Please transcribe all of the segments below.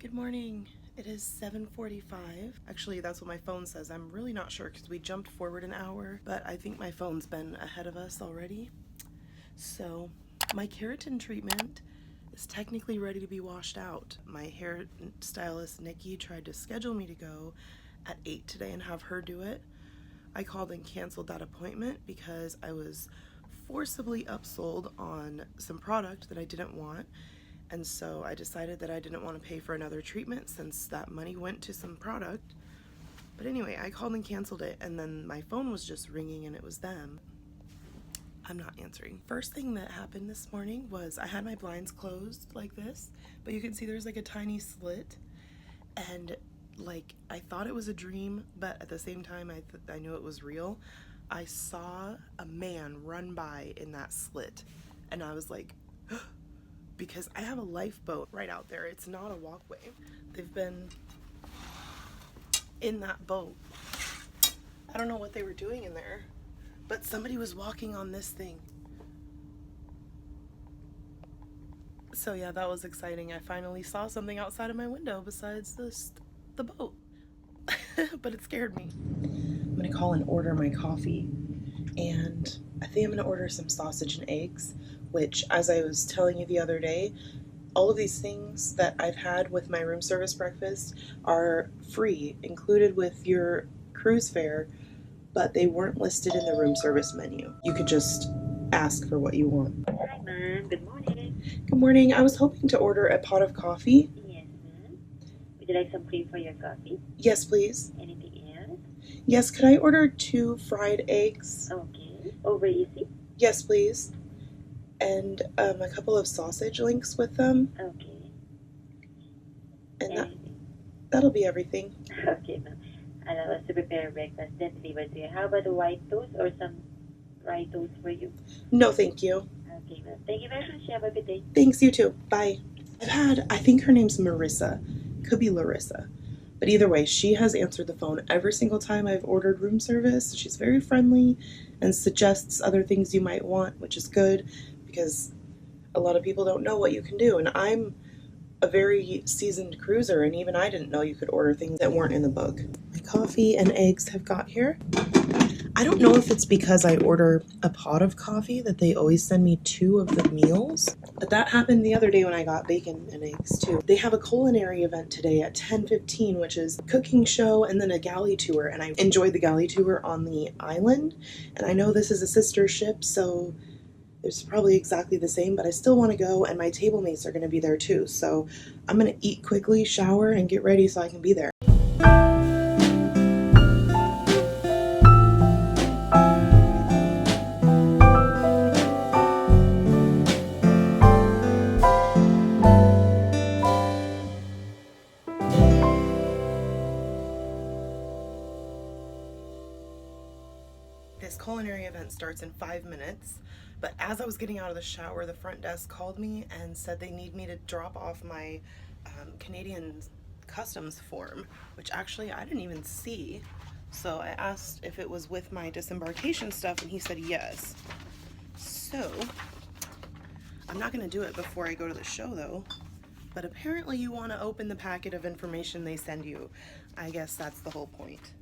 Good morning. It is 7:45. Actually, that's what my phone says. I'm really not sure because we jumped forward an hour, but I think my phone's been ahead of us already. So my keratin treatment is technically ready to be washed out. My hair stylist, Nikki, tried to schedule me to go at 8 today and have her do it. I called and canceled that appointment because I was forcibly upsold on some product that I didn't want. And so I decided that I didn't want to pay for another treatment since that money went to some product. But anyway, I called and canceled it, and then my phone was just ringing and it was them. I'm not answering. First thing that happened this morning was I had my blinds closed like this, but you can see there's like a tiny slit, and like I thought it was a dream, but at the same time I knew it was real. I saw a man run by in that slit, and I was like, because I have a lifeboat right out there. It's not a walkway. They've been in that boat. I don't know what they were doing in there, but somebody was walking on this thing. So yeah, that was exciting. I finally saw something outside of my window besides the boat. But it scared me. I'm gonna call and order my coffee, and I think I'm gonna order some sausage and eggs, which, as I was telling you the other day, all of these things that I've had with my room service breakfast are free, included with your cruise fare, but they weren't listed in the room service menu. You could just ask for what you want. Hi, ma'am. Good morning. Good morning. I was hoping to order a pot of coffee. Yes, ma'am. Would you like some cream for your coffee? Yes, please. Anything else? Yes, could I order 2 fried eggs? Okay. Over easy? Yes, please. And a couple of sausage links with them. Okay. And that'll be everything. Okay, ma'am. Allow us to prepare breakfast then deliver to you. How about a white toast or some dry toast for you? No, thank you. Okay, ma'am. Thank you very much. Have a good day. Thanks, you too. Bye. I think her name's Marissa. Could be Larissa. But either way, she has answered the phone every single time I've ordered room service. She's very friendly and suggests other things you might want, which is good because a lot of people don't know what you can do. And I'm a very seasoned cruiser, and even I didn't know you could order things that weren't in the book. My coffee and eggs have got here. I don't know if it's because I order a pot of coffee that they always send me 2 of the meals, but that happened the other day when I got bacon and eggs too. They have a culinary event today at 10:15, which is a cooking show and then a galley tour, and I enjoyed the galley tour on the island, and I know this is a sister ship, so it's probably exactly the same, but I still want to go, and my table mates are going to be there too, so I'm going to eat quickly, shower, and get ready so I can be there. This culinary event starts in 5 minutes, but as I was getting out of the shower, the front desk called me and said they need me to drop off my Canadian customs form, which actually I didn't even see. So I asked if it was with my disembarkation stuff, and he said yes. So I'm not going to do it before I go to the show though, but apparently you want to open the packet of information they send you. I guess that's the whole point.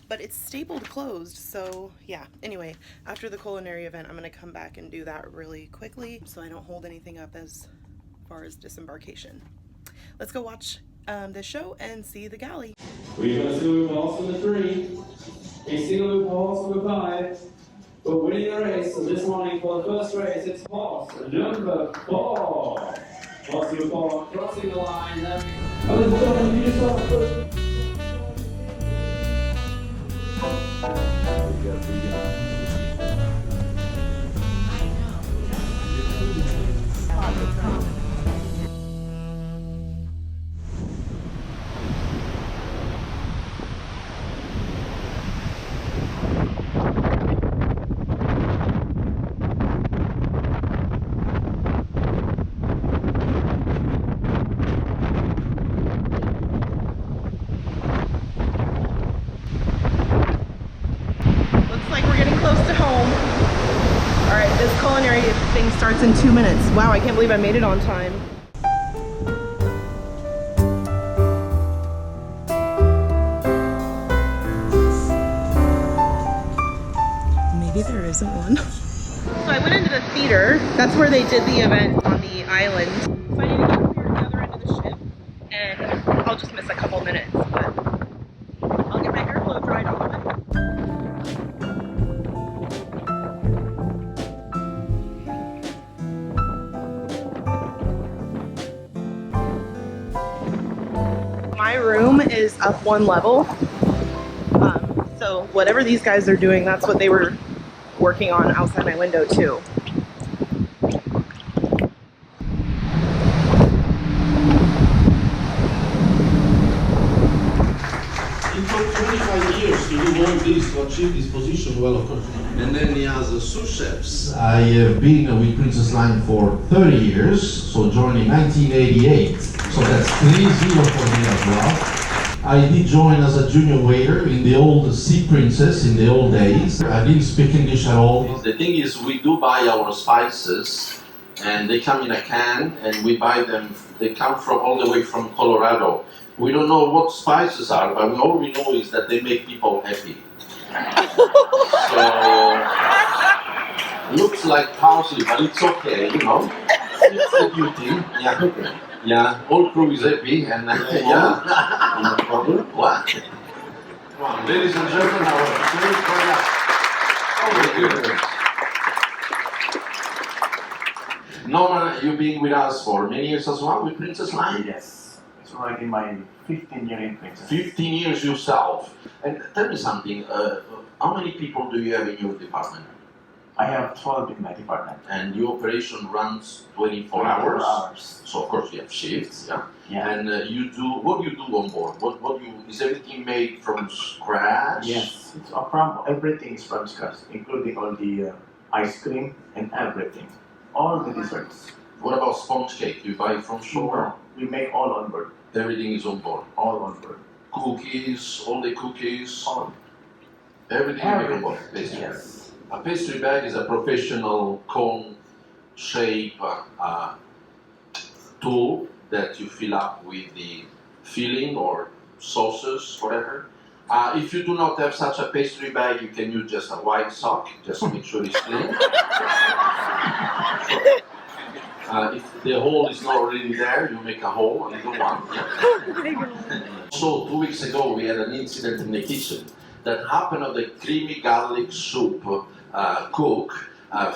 But it's stapled closed, so yeah. Anyway, after the culinary event, I'm gonna come back and do that really quickly so I don't hold anything up as far as disembarkation. Let's go watch this show and see the galley. We've got a single move pulse for the 3, a single move pulse for the 5. But winning the race, so this morning for the first race, it's pulse number 4. Pulse number 4, crossing the line. This culinary thing starts in 2 minutes. Wow, I can't believe I made it on time. isn't one. So I went into the theater. That's where they did the event on the island. So I need to get up here to the other end of the ship, and I'll just miss a couple minutes, but I'll get my hair blow dried off of it. My room is up one level, so whatever these guys are doing, that's what they were working on outside my window too. It took 25 years to do all this to achieve this position. Well, of course. And then he has sous chefs. I have been with Princess Line for 30 years, so joined in 1988. So that's 3-0 for me as well. I did join as a junior waiter in the old Sea Princess in the old days. I didn't speak English at all. The thing is, we do buy our spices, and they come in a can, and we buy them. They come from all the way from Colorado. We don't know what spices are, but all we know is that they make people happy. So, looks like parsley, but it's okay, you know. It's a beauty. Yeah. Okay. Yeah, all crew is happy, and yeah. No problem. What? Well, ladies and gentlemen, our very good. Norman, you've been with us for many years as well with Princess Line? Yes, it's already my 15 year in Princess. 15 years yourself. And tell me something, how many people do you have in your department? I have 12 in my department. And your operation runs 24 hours? So of course you have shifts, yeah? Yeah. And what do you do on board? Is everything made from scratch? Yes, it's from everything is from scratch, including all the ice cream and everything. All the desserts. What about sponge cake? You buy it from shore? We make all on board. Everything is on board? All on board. Cookies, all the cookies? All. Everything you make on board, basically. Yes. A pastry bag is a professional cone shape tool that you fill up with the filling or sauces, whatever. If you do not have such a pastry bag, you can use just a white sock, just make sure it's clean. If the hole is not already there, you make a hole, a little one. So 2 weeks ago, we had an incident in the kitchen that happened on the creamy garlic soup. Cook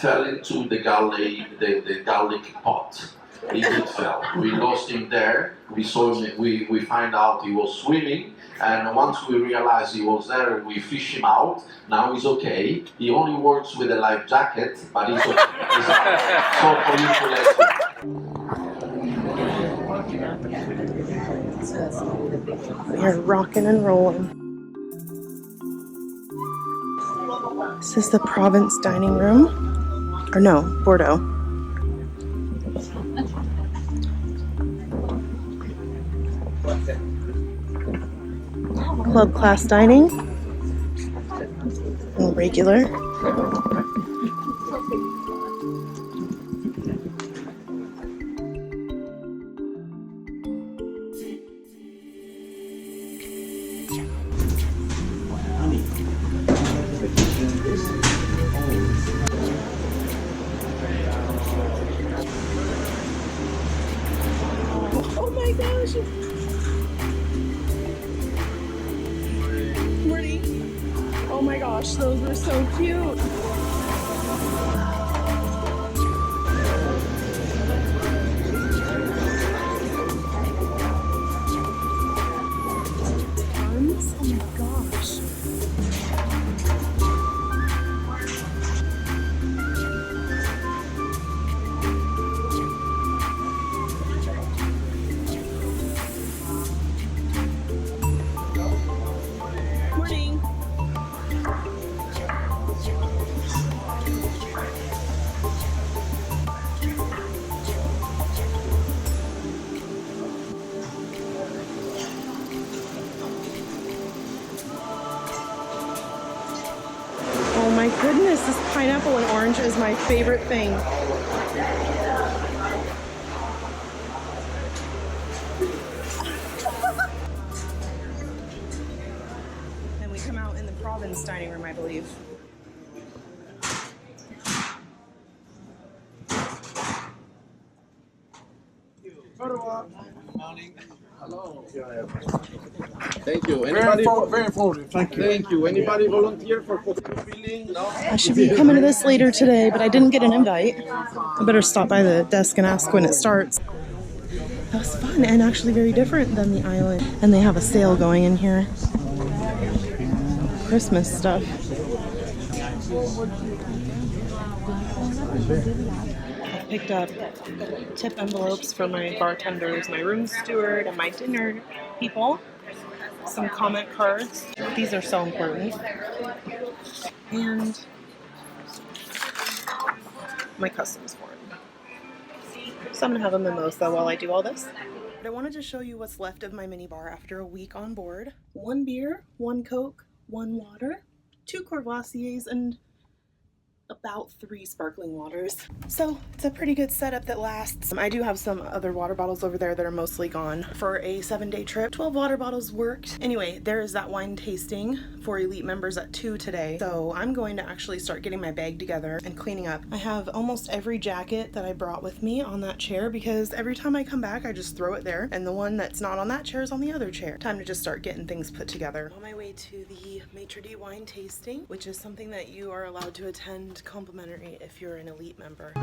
fell into the garlic pot. He did fell. We lost him there. We saw him. We find out he was swimming, and once we realized he was there, we fish him out. Now he's okay. He only works with a life jacket, but he's okay. So for you to let him. We are rocking and rolling. This is the Province dining room. Or no, Bordeaux. Club class dining. And regular. Oh my gosh! Morty! Oh my gosh, those were so cute! Arms? Oh my gosh! Morning. Oh my goodness, this pineapple and orange is my favorite thing. And we come out in the Province dining room, I believe. Thank you. Anybody? Very informative. Thank you. Thank you. Anybody volunteer for photo filling? No? I should be coming to this later today, but I didn't get an invite. I better stop by the desk and ask when it starts. That was fun and actually very different than the island. And they have a sale going in here. Christmas stuff. I picked up tip envelopes for my bartenders, my room steward, and my dinner people. Some comment cards. These are so important. And my customs form. So I'm gonna have a mimosa while I do all this. But I wanted to show you what's left of my minibar after a week on board. 1 beer, 1 Coke, 1 water, 2 Courvoisiers, and about 3 sparkling waters. So it's a pretty good setup that lasts. I do have some other water bottles over there that are mostly gone. For a 7-day trip, 12 water bottles worked. Anyway, there is that wine tasting for elite members at 2 today. So I'm going to actually start getting my bag together and cleaning up. I have almost every jacket that I brought with me on that chair because every time I come back, I just throw it there. And the one that's not on that chair is on the other chair. Time to just start getting things put together. On my way to the Maitre d' wine tasting, which is something that you are allowed to attend complimentary if you're an elite member.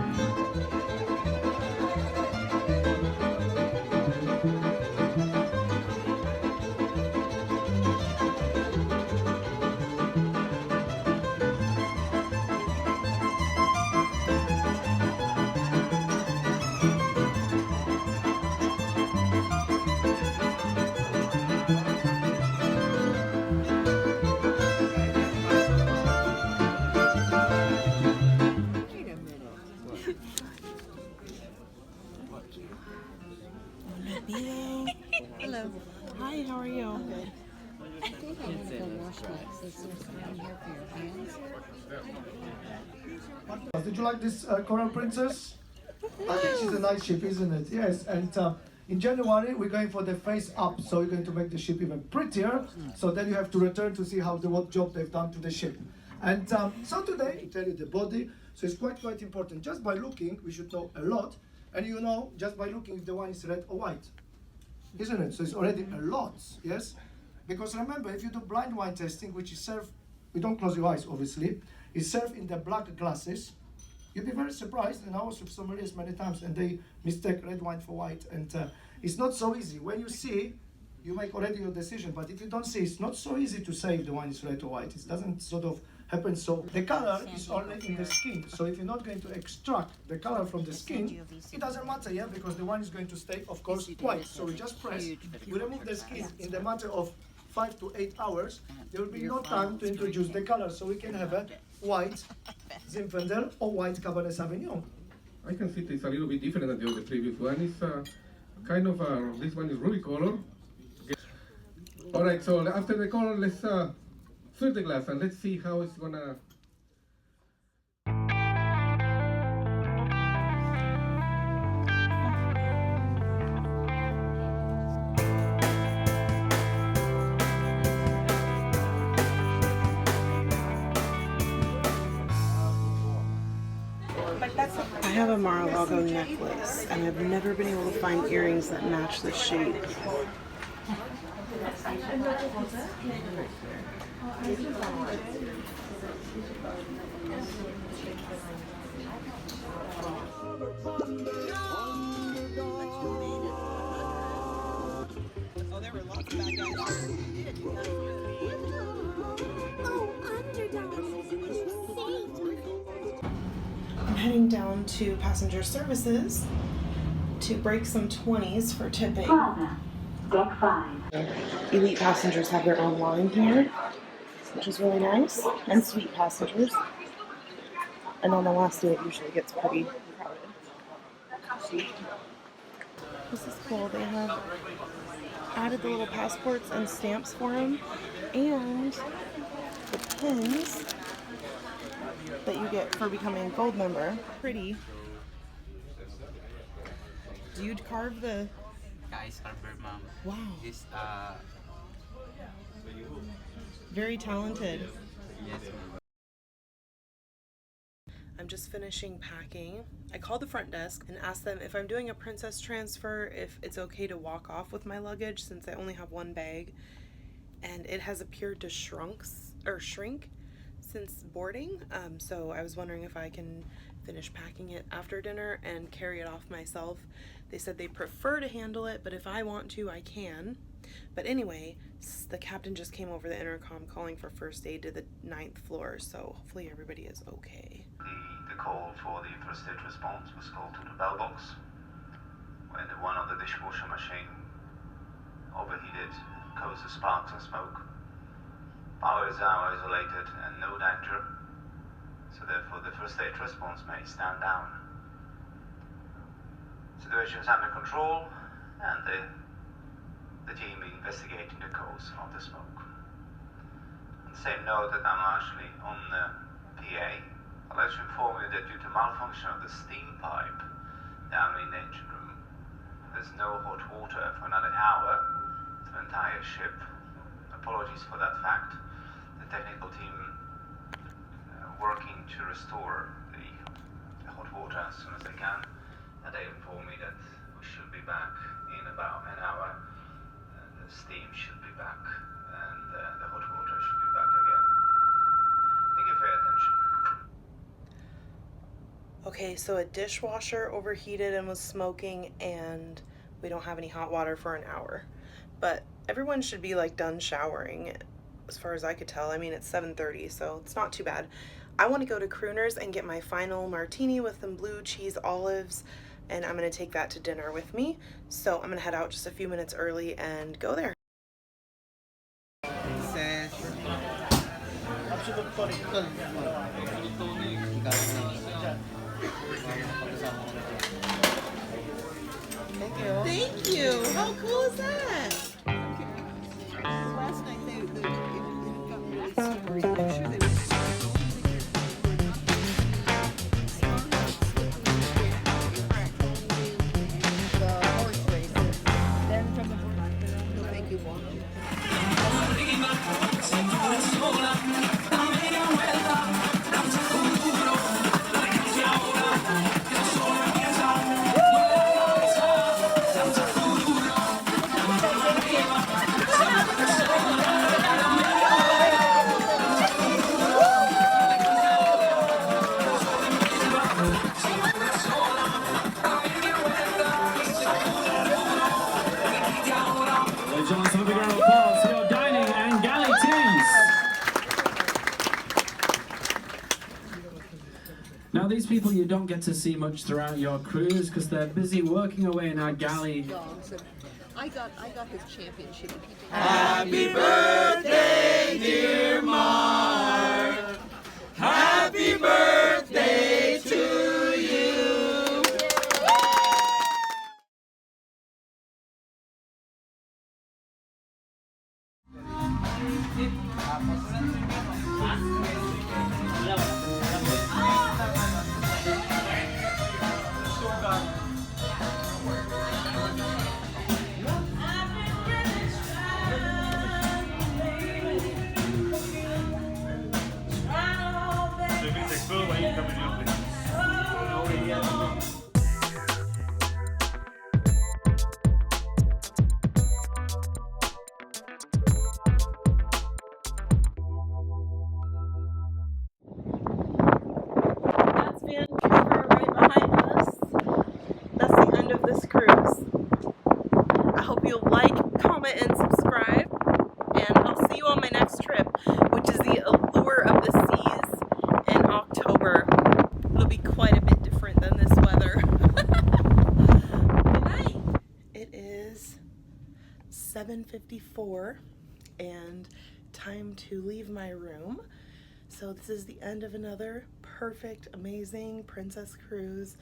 Hello. Hi, how are you? Good. I think I'm going to go wash my sisters down here for your hands. Did you like this Coral Princess? I think she's a nice ship, isn't it? Yes, and in January we're going for the face up, so we're going to make the ship even prettier. So then you have to return to see what job they've done to the ship. And so today, to tell you the body, so it's quite important. Just by looking, we should know a lot. And you know, just by looking if the wine is red or white. Isn't it? So it's already a lot, yes? Because remember, if you do blind wine tasting, which is served, we don't close your eyes, obviously, it's served in the black glasses. You'll be very surprised, and I was with sommeliers many times, and they mistake red wine for white, and it's not so easy. When you see, you make already your decision, but if you don't see, it's not so easy to say if the wine is red or white. It doesn't sort of happen. So the color is only in the skin. So if you're not going to extract the color from the skin, it doesn't matter, yeah, because the wine is going to stay, of course, white. So we just press, we remove the skin in the matter of 5 to 8 hours. There will be no time to introduce the color, so we can have a white Zinfandel or white Cabernet Sauvignon. I can see it's a little bit different than the other previous one. It's kind of this one is ruby color. All right, so after the color, let's fill the glass and let's see how it's gonna. I have a Mar-a-Lago necklace, and I've never been able to find earrings that match the shape. Oh, there were lots of bad guys. I'm heading down to passenger services to break some 20s for tipping. Deck 5. Elite passengers have their own line here, which is really nice, and suite passengers. And on the last day, it usually gets pretty crowded. This is cool. They have added the little passports and stamps for them, and the pins that you get for becoming a gold member. Pretty. Do you carve the... Guys, Harper Mom. Wow. This Very talented. yes, ma'am. I'm just finishing packing. I called the front desk and asked them if I'm doing a princess transfer, if it's okay to walk off with my luggage since I only have one bag. And it has appeared to shrink since boarding. So I was wondering if I can finish packing it after dinner and carry it off myself. They said they prefer to handle it, but if I want to, I can. But anyway, the captain just came over the intercom calling for first aid to the 9th floor, so hopefully everybody is okay. The call for the first aid response was called to the bell box when one of the dishwasher machine overheated, caused sparks and smoke. Power is now isolated and no danger, so therefore the first aid response may stand down. Situation is under control and the team investigating the cause of the smoke. On the same note that I'm actually on the PA, I'd like to inform you that due to malfunction of the steam pipe down in the engine room, there's no hot water for another hour to the entire ship. Apologies for that fact. The technical team working to restore the hot water as soon as they can, and they inform me that we should be back in about an hour. The steam should be back and the hot water should be back again. Thank you for your attention. Okay, so a dishwasher overheated and was smoking, and we don't have any hot water for an hour. But everyone should be like done showering as far as I could tell. I mean, it's 7:30, so it's not too bad. I want to go to Crooners and get my final martini with some blue cheese olives, and I'm going to take that to dinner with me. So I'm going to head out just a few minutes early and go there. Thank you. How cool is that? Last night it got really slippery. I'm sure they were. Now these people you don't get to see much throughout your cruise because they're busy working away in our galley. I got his championship. Happy birthday, dear Mark. Happy birthday to you. That's Vancouver right behind us. That's the end of this cruise. I hope you'll like, comment, and subscribe. And I'll see you on my next trip, which is the Allure of the Seas in October. It'll be quite a bit different than this weather. Good night. It is 7:54 and time to leave my room. So this is the end of another perfect, amazing princess cruise,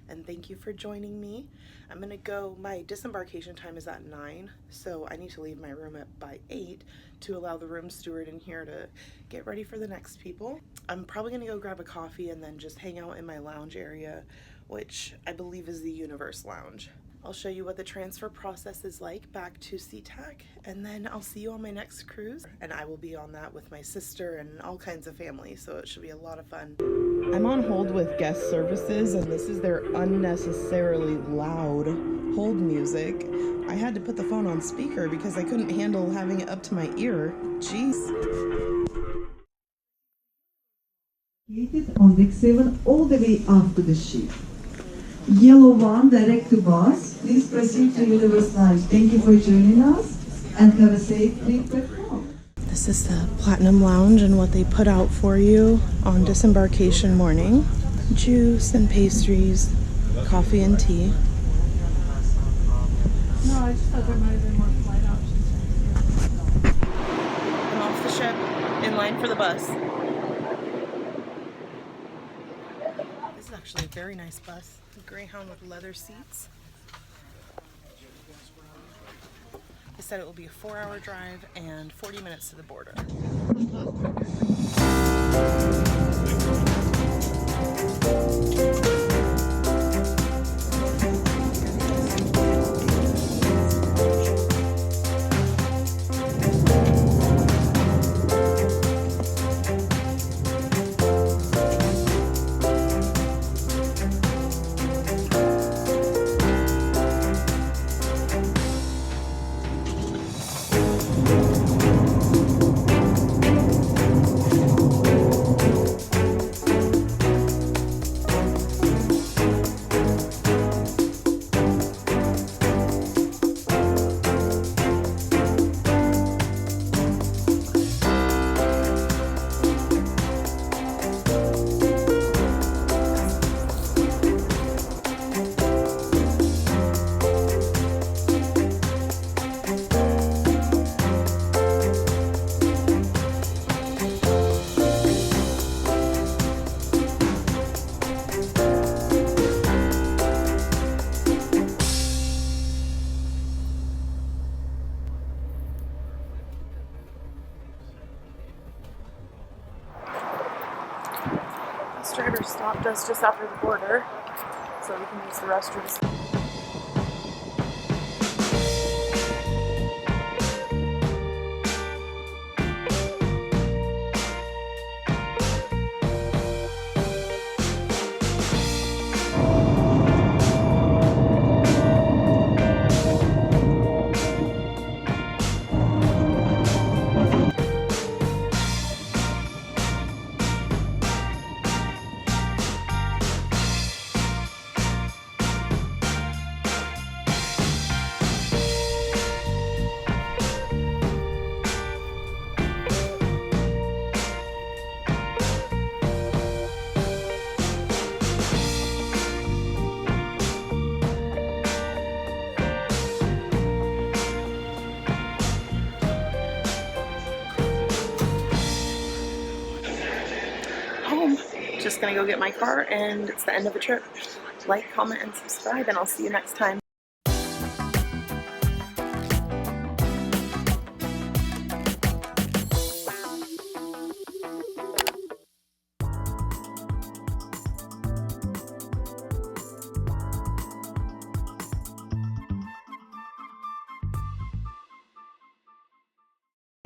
and thank you for joining me. I'm gonna go, my disembarkation time is at 9, so I need to leave my room by 8 to allow the room steward in here to get ready for the next people. I'm probably gonna go grab a coffee and then just hang out in my lounge area, which I believe is the Universe Lounge. I'll show you what the transfer process is like back to SeaTac, and then I'll see you on my next cruise. And I will be on that with my sister and all kinds of family, so it should be a lot of fun. I'm on hold with guest services, and this is their unnecessarily loud hold music. I had to put the phone on speaker because I couldn't handle having it up to my ear. Jeez. On deck 7 all the way after the ship. Yellow one direct to bus. Please proceed to Universe Line. Thank you for joining us and have a safe trip back home. This is the Platinum Lounge and what they put out for you on disembarkation morning. Juice and pastries, coffee and tea. No, I just thought there might have been more flight options. I'm off the ship, in line for the bus. This is actually a very nice bus. A Greyhound with leather seats. They said it will be a 4-hour drive and 40 minutes to the border. This driver stopped us just after the border so we can use the restrooms. Just gonna go get my car, and it's the end of the trip. Like, comment, and subscribe, and I'll see you next time.